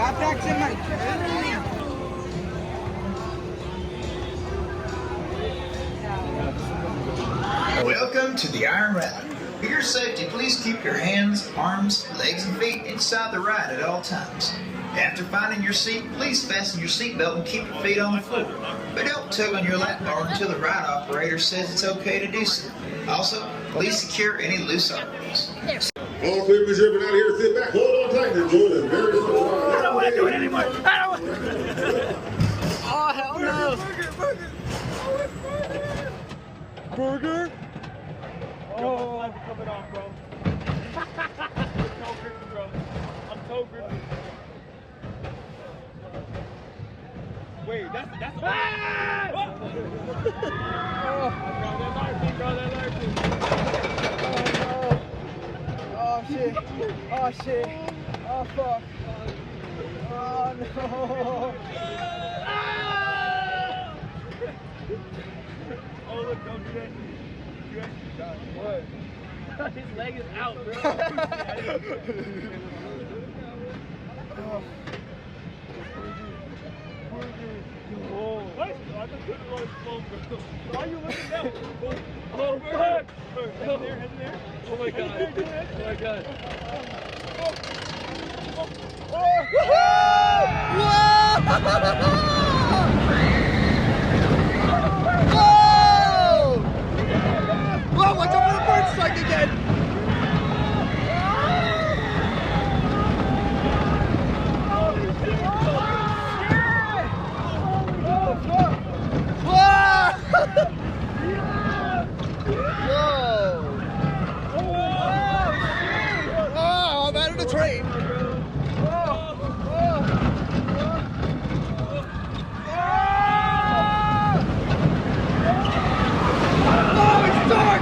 Welcome to the Iron Rattler. For your safety, please keep your hands, arms, legs, and feet inside the ride at all times. After finding your seat, please fasten your seatbelt and keep your feet on the floor. But don't tug on your lap bar until the ride operator says it's okay to do so. Also, please secure any loose articles. All clear, Miss Urban, out here. Sit back, hold on tight, and enjoy the very fun ride. I don't want to do it anymore. I don't want to. Oh, hell no. Burger? Oh, I'm coming off, bro. I'm toe gripping, bro. I'm toe gripping. Wait, that's ah! Oh! Bro, that's our team, bro. Oh, shit. Oh, fuck. Oh, no. Ah! Oh, look, don't do that. You actually got it. What? His leg is out, bro. Oh. What? I just couldn't run slow, bro. Why are you looking down? Oh, fuck. Head there. Oh, my God. Oh, my God. Oh. Whoa, watch out for the bird strike again! Oh, I'm out of the train! Oh, it's dark!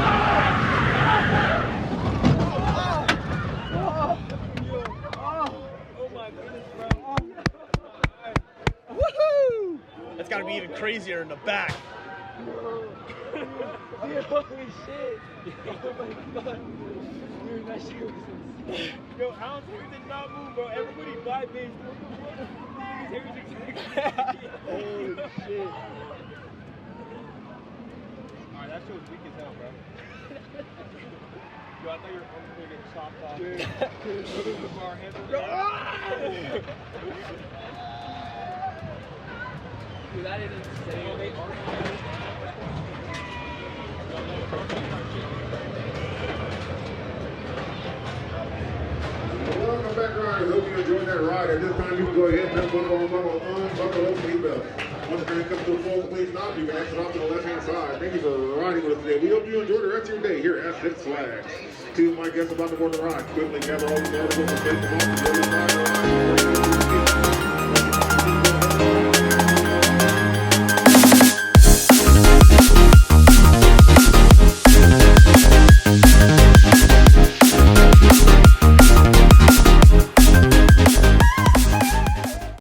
Woohoo! That's gotta be even crazier in the back. Holy shit! Oh my God! Dude, that shit was insane. Yo, Alan's hair did not move, bro. Everybody vibe-based. Holy shit! Alright, that show's weak as hell, bro. Yo, I thought your arm was gonna get chopped off. Dude, our hands were dude, that is insane. Welcome back, riders. Hope you enjoyed that ride. At this time, you can go ahead and unbuckle those seatbelts. Once the train comes to a full complete stop, you can exit off to the left-hand side. Thank you for riding with us today. We hope you enjoy the rest of your day here at Six Flags. To my guests about to board the ride, quickly gather all the articles and take them off.